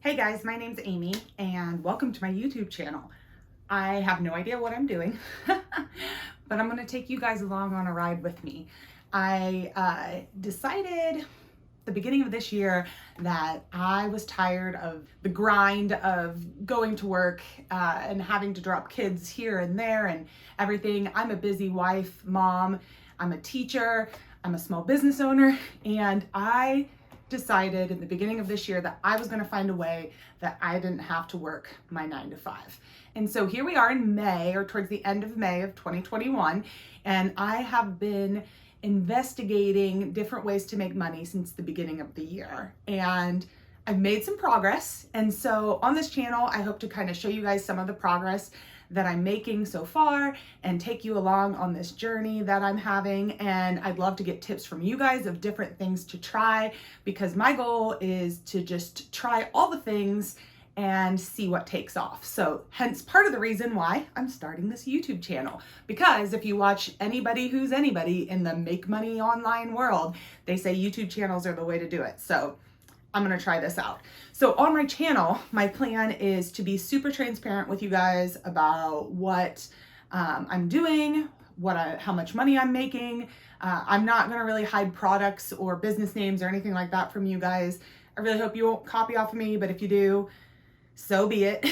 Hey guys, my name's Amy and welcome to my YouTube channel. I have no idea what I'm doing, but I'm going to take you guys along on a ride with me. I decided the beginning of this year that I was tired of the grind of going to work and having to drop kids here and there and everything. I'm a busy wife, mom, I'm a teacher, I'm a small business owner, and I decided in the beginning of this year that I was going to find a way that I didn't have to work my 9 to 5. And so here we are in May, or towards the end of May of 2021, and I have been investigating different ways to make money since the beginning of the year. And I've made some progress. And so on this channel, I hope to kind of show you guys some of the progress that I'm making so far and take you along on this journey that I'm having. And I'd love to get tips from you guys of different things to try, because my goal is to just try all the things and see what takes off. So hence part of the reason why I'm starting this YouTube channel, because if you watch anybody who's anybody in the make money online world, they say YouTube channels are the way to do it. So I'm going to try this out. So on my channel, my plan is to be super transparent with you guys about what I'm doing, how much money I'm making. I'm not going to really hide products or business names or anything like that from you guys. I really hope you won't copy off of me, but if you do, so be it.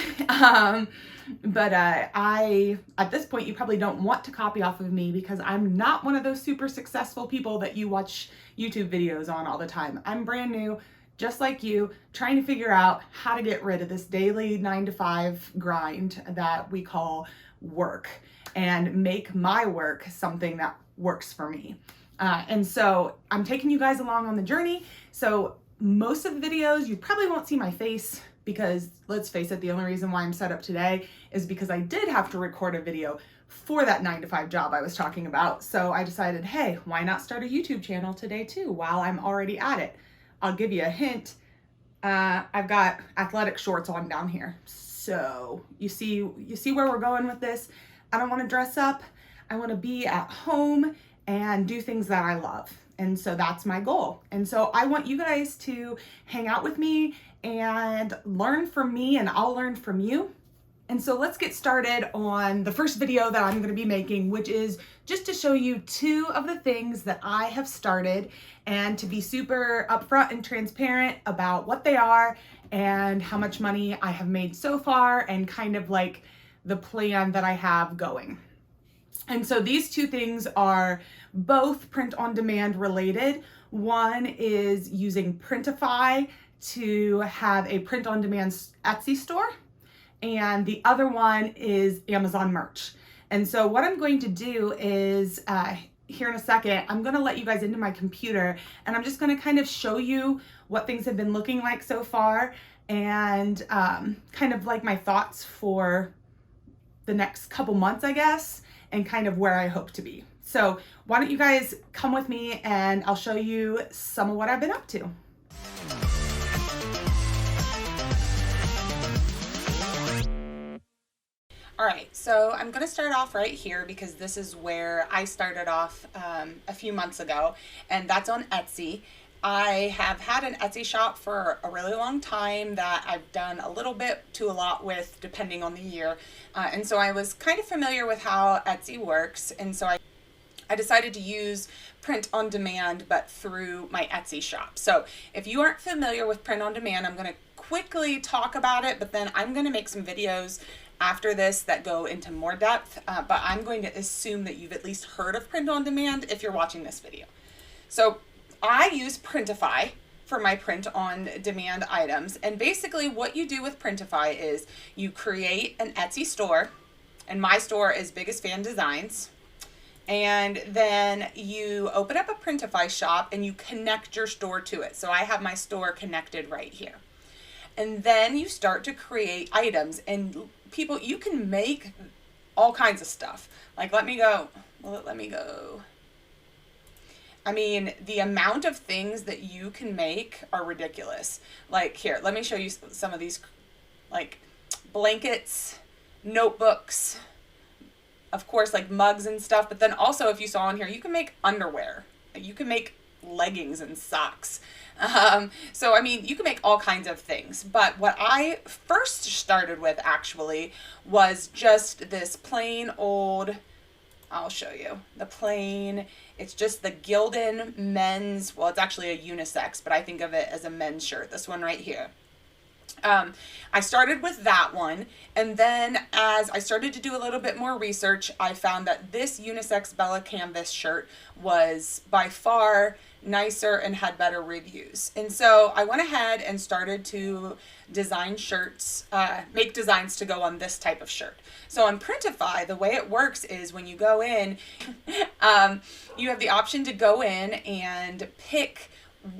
But at this point, you probably don't want to copy off of me, because I'm not one of those super successful people that you watch YouTube videos on all the time. I'm brand new, just like you, trying to figure out how to get rid of this daily 9 to 5 grind that we call work and make my work something that works for me. And so I'm taking you guys along on the journey. So most of the videos, you probably won't see my face, because let's face it, the only reason why I'm set up today is because I did have to record a video for that 9 to 5 job I was talking about. So I decided, hey, why not start a YouTube channel today too, while I'm already at it. I'll give you a hint. I've got athletic shorts on down here. So you see where we're going with this. I don't want to dress up. I want to be at home and do things that I love. And so that's my goal. And so I want you guys to hang out with me and learn from me, and I'll learn from you. And so let's get started on the first video that I'm going to be making, which is just to show you 2 of the things that I have started, and to be super upfront and transparent about what they are and how much money I have made so far, and kind of like the plan that I have going. And so these 2 things are both print on demand related. One is using Printify to have a print on demand Etsy store, and the other one is Amazon merch. And so what I'm going to do is here in a second, I'm going to let you guys into my computer, and I'm just going to kind of show you what things have been looking like so far, and kind of like my thoughts for the next couple months, I guess, and kind of where I hope to be. So why don't you guys come with me and I'll show you some of what I've been up to. All right, so I'm going to start off right here, because this is where I started off a few months ago, and that's on Etsy. I have had an Etsy shop for a really long time that I've done a little bit to a lot with, depending on the year. And so I was kind of familiar with how Etsy works, and so I decided to use print on demand, but through my Etsy shop. So if you aren't familiar with print on demand, I'm going to quickly talk about it, but then I'm going to make some videos after this that go into more depth, but I'm going to assume that you've at least heard of print on demand if you're watching this video. So I use Printify for my print on demand items, and basically what you do with Printify is you create an Etsy store, and my store is Biggest Fan Designs, and then you open up a Printify shop and you connect your store to it. So I have my store connected right here. And then you start to create items, and people, you can make all kinds of stuff. Like, let me go. I mean, the amount of things that you can make are ridiculous. Like, here, let me show you some of these, like blankets, notebooks, of course, like mugs and stuff. But then also, if you saw on here, you can make underwear. You can make leggings and socks. So, I mean, you can make all kinds of things, but what I first started with actually was just this plain old, I'll show you, the plain, it's just the Gildan men's, well, it's actually a unisex, but I think of it as a men's shirt, this one right here. I started with that one, and then as I started to do a little bit more research, I found that this unisex Bella canvas shirt was by far nicer and had better reviews. And so I went ahead and started to design shirts, make designs to go on this type of shirt. So on Printify, the way it works is when you go in, you have the option to go in and pick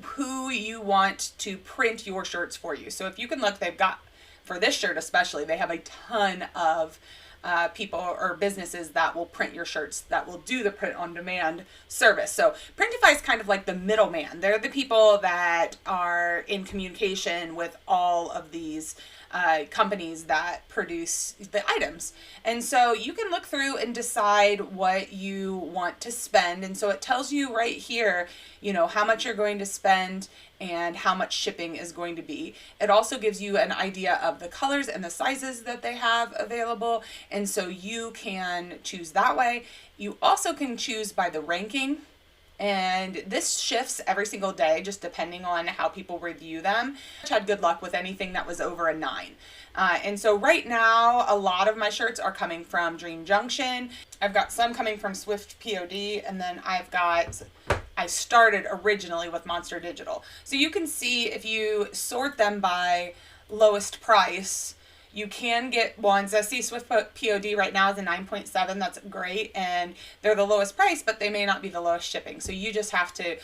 who you want to print your shirts for you. So if you can look, they've got, for this shirt especially, they have a ton of people or businesses that will print your shirts, that will do the print on demand service. So Printify is kind of like the middleman. They're the people that are in communication with all of these companies that produce the items. And so you can look through and decide what you want to spend. And so it tells you right here, you know, how much you're going to spend and how much shipping is going to be. It also gives you an idea of the colors and the sizes that they have available. And so you can choose that way. You also can choose by the ranking. And this shifts every single day, just depending on how people review them. I had good luck with anything that was over a 9. And so right now, a lot of my shirts are coming from Dream Junction. I've got some coming from Swift POD, and then I started originally with Monster Digital. So you can see if you sort them by lowest price, you can get ones. I see Swift POD right now is a 9.7. That's great. And they're the lowest price, but they may not be the lowest shipping. So you just have to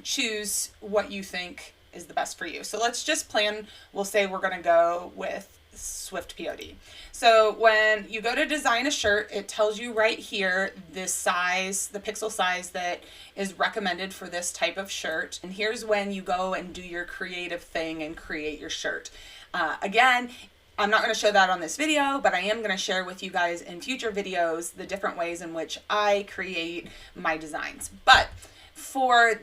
choose what you think is the best for you. So let's just plan. We'll say we're going to go with Swift POD. So when you go to design a shirt, it tells you right here the size, the pixel size that is recommended for this type of shirt. And here's when you go and do your creative thing and create your shirt. Again, I'm not going to show that on this video, but I am going to share with you guys in future videos the different ways in which I create my designs. But for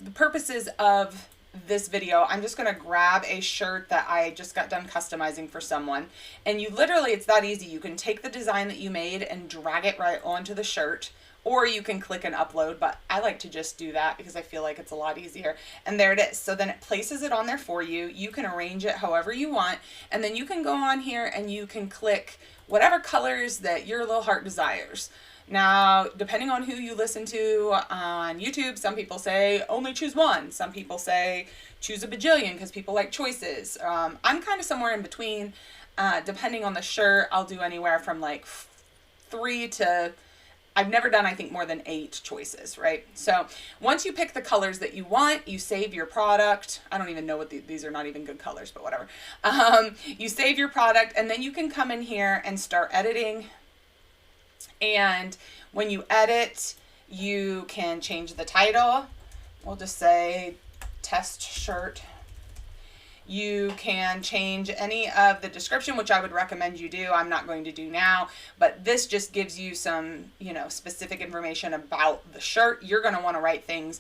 the purposes of this video, I'm just going to grab a shirt that I just got done customizing for someone. And you literally, it's that easy. You can take the design that you made and drag it right onto the shirt, or you can click and upload, but I like to just do that because I feel like it's a lot easier. And there it is. So then it places it on there for you. You can arrange it however you want. And then you can go on here and you can click whatever colors that your little heart desires. Now, depending on who you listen to on YouTube, some people say only choose one. Some people say choose a bajillion because people like choices. I'm kind of somewhere in between. Depending on the shirt, I'll do anywhere from like 3 to, I've never done, I think, more than 8 choices, right? So once you pick the colors that you want, you save your product. I don't even know what these are, not even good colors, but whatever. You save your product, and then you can come in here and start editing. And when you edit, you can change the title. We'll just say test shirt. You can change any of the description, which I would recommend you do. I'm not going to do now, but this just gives you some, you know, specific information about the shirt. You're going to want to write things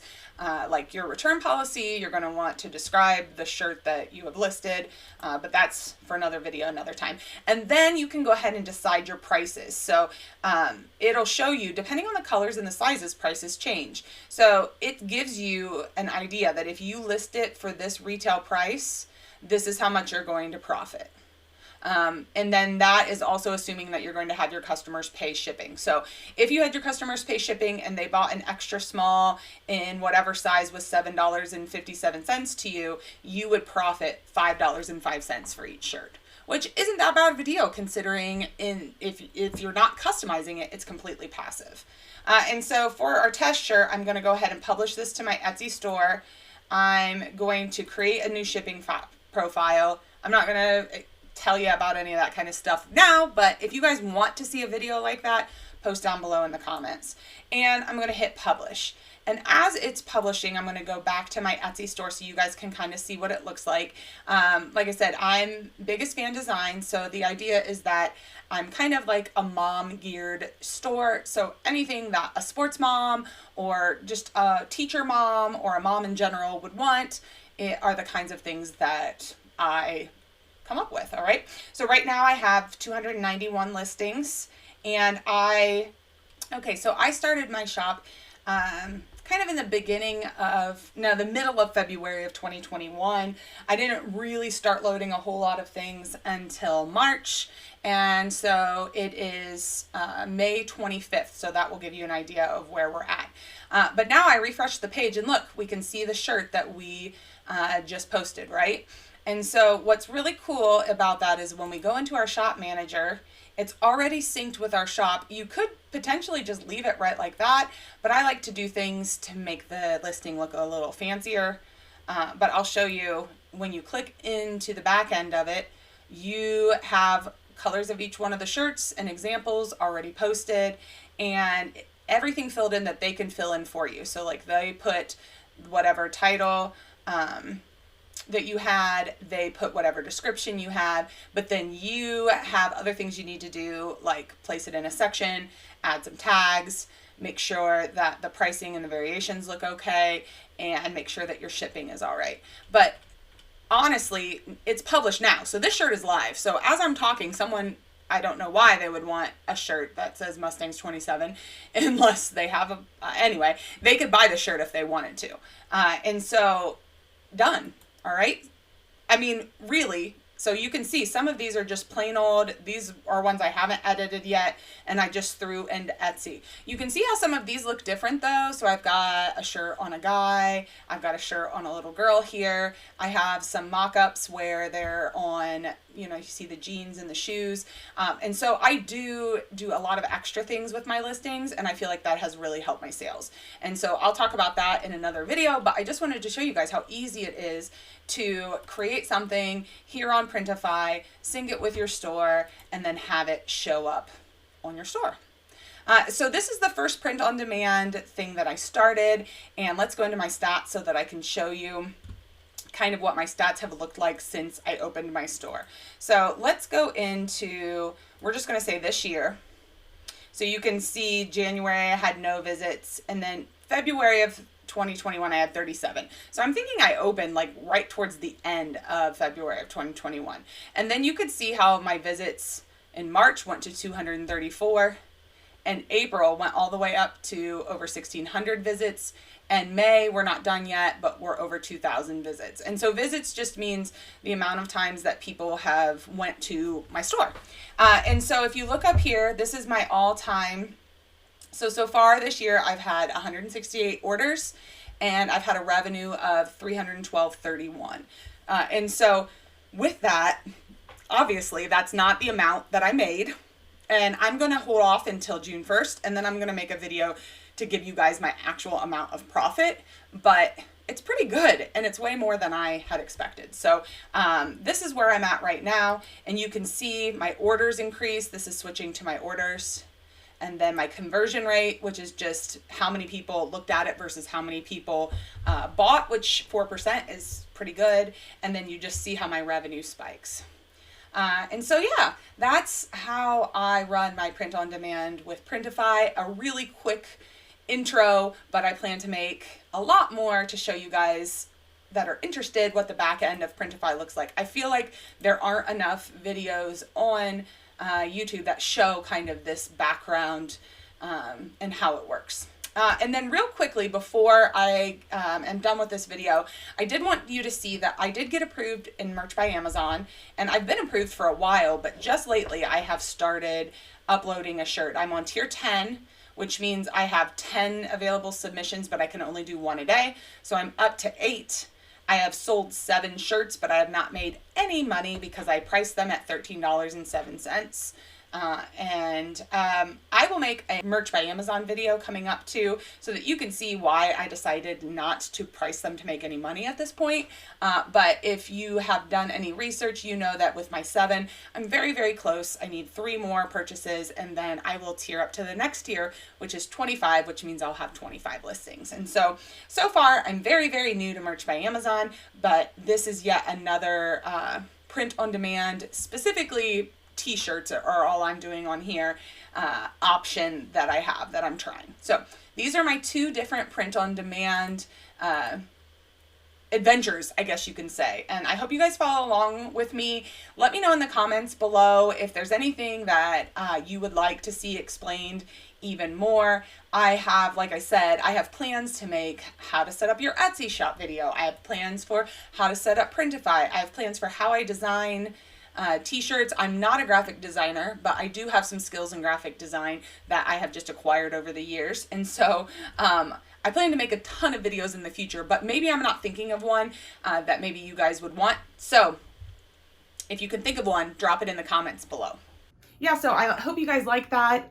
like your return policy. You're going to want to describe the shirt that you have listed, but that's for another video, another time. And then you can go ahead and decide your prices. So it'll show you, depending on the colors and the sizes, prices change. So it gives you an idea that if you list it for this retail price, this is how much you're going to profit. And then that is also assuming that you're going to have your customers pay shipping. So if you had your customers pay shipping and they bought an extra small in whatever size was $7.57 to you, you would profit $5.05 for each shirt, which isn't that bad of a deal considering if you're not customizing it, it's completely passive. And so for our test shirt, I'm going to go ahead and publish this to my Etsy store. I'm going to create a new shipping profile. I'm not going to tell you about any of that kind of stuff now, but if you guys want to see a video like that, post down below in the comments. And I'm going to hit publish. And as it's publishing, I'm going to go back to my Etsy store so you guys can kind of see what it looks like. Like I said, I'm Biggest Fan Design, so the idea is that I'm kind of like a mom geared store. So anything that a sports mom or just a teacher mom or a mom in general would want are the kinds of things that I come up with. All right. So right now I have 291 listings, and so I started my shop kind of in the the middle of February of 2021. I didn't really start loading a whole lot of things until March. And so it is May 25th. So that will give you an idea of where we're at. But now I refreshed the page and look, we can see the shirt that we just posted, right? And so what's really cool about that is when we go into our shop manager, it's already synced with our shop. You could potentially just leave it right like that, but I like to do things to make the listing look a little fancier. But I'll show you when you click into the back end of it, you have colors of each one of the shirts and examples already posted and everything filled in that they can fill in for you. So like they put whatever title, that you had, they put whatever description you had, but then you have other things you need to do, like place it in a section, add some tags, make sure that the pricing and the variations look okay, and make sure that your shipping is all right. But honestly, it's published now. So this shirt is live. So as I'm talking, someone, I don't know why they would want a shirt that says Mustangs 27 unless they have anyway, they could buy the shirt if they wanted to. And so done. All right. I mean, really. So you can see some of these are just plain old. These are ones I haven't edited yet, and I just threw into Etsy. You can see how some of these look different though. So I've got a shirt on a guy. I've got a shirt on a little girl here. I have some mock-ups where they're on, you see the jeans and the shoes. And so I do a lot of extra things with my listings, and I feel like that has really helped my sales. And so I'll talk about that in another video, but I just wanted to show you guys how easy it is to create something here on Printify, sync it with your store, and then have it show up on your store. So this is the first print on demand thing that I started, and let's go into my stats so that I can show you kind of what my stats have looked like since I opened my store. So let's go into, we're just going to say this year. So you can see January I had no visits, and then February of 2021 I had 37. So I'm thinking I opened like right towards the end of February of 2021. And then you could see how my visits in March went to 234, and April went all the way up to over 1,600 visits. And May, we're not done yet, but we're over 2,000 visits. And so visits just means the amount of times that people have went to my store. And so if you look up here, this is my all-time. So far this year, I've had 168 orders, and I've had a revenue of $312.31. And so with that, obviously, that's not the amount that I made. And I'm going to hold off until June 1st, and then I'm going to make a video to give you guys my actual amount of profit. But it's pretty good, and it's way more than I had expected. So this is where I'm at right now, and you can see my orders increase. This is switching to my orders. And then my conversion rate, which is just how many people looked at it versus how many people bought, which 4% is pretty good. And then you just see how my revenue spikes. And so, yeah, that's how I run my print on demand with Printify. A really quick intro, but I plan to make a lot more to show you guys that are interested what the back end of Printify looks like. I feel like there aren't enough videos on YouTube that show kind of this background and how it works. And then real quickly, before I am done with this video, I did want you to see that I did get approved in Merch by Amazon, and I've been approved for a while, but just lately I have started uploading a shirt. I'm on tier 10, which means I have 10 available submissions, but I can only do one a day. So I'm up to 8. I have sold 7 shirts, but I have not made any money because I priced them at $13.07. I will make a merch by Amazon video coming up too, so that you can see why I decided not to price them to make any money at this point. But if you have done any research, you know that with my 7, I'm very, very close. I need 3 more purchases, and then I will tier up to the next tier, which is 25, which means I'll have 25 listings. And so far, I'm very, very new to merch by Amazon, but this is yet another print on demand, specifically t-shirts are all I'm doing on here, option that I have that I'm trying. So these are my 2 different print on demand adventures, I guess you can say. And I hope you guys follow along with me. Let me know in the comments below if there's anything that you would like to see explained even more. I have, like I said, I have plans to make how to set up your Etsy shop video. I have plans for how to set up Printify. I have plans for how I design t-shirts. I'm not a graphic designer, but I do have some skills in graphic design that I have just acquired over the years. And so I plan to make a ton of videos in the future, but maybe I'm not thinking of one that maybe you guys would want. So if you can think of one, drop it in the comments below. Yeah, so I hope you guys like that.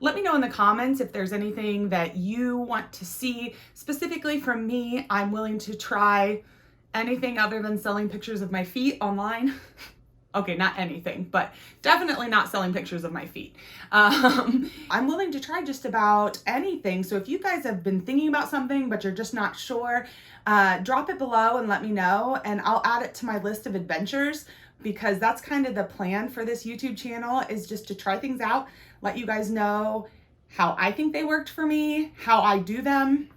Let me know in the comments if there's anything that you want to see specifically from me. I'm willing to try anything other than selling pictures of my feet online. Okay, not anything, but definitely not selling pictures of my feet. I'm willing to try just about anything. So if you guys have been thinking about something, but you're just not sure, drop it below and let me know, and I'll add it to my list of adventures, because that's kind of the plan for this YouTube channel, is just to try things out, let you guys know how I think they worked for me, how I do them.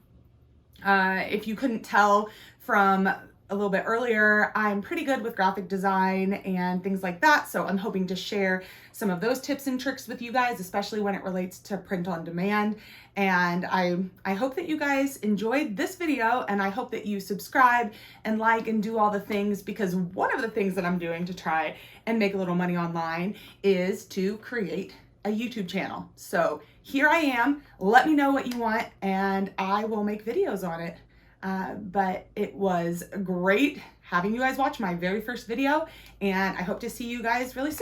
If you couldn't tell from a little bit earlier, I'm pretty good with graphic design and things like that. So I'm hoping to share some of those tips and tricks with you guys, especially when it relates to print on demand. And I hope that you guys enjoyed this video, and I hope that you subscribe and like and do all the things, because one of the things that I'm doing to try and make a little money online is to create a YouTube channel. So here I am. Let me know what you want and I will make videos on it. But it was great having you guys watch my very first video, and I hope to see you guys really soon.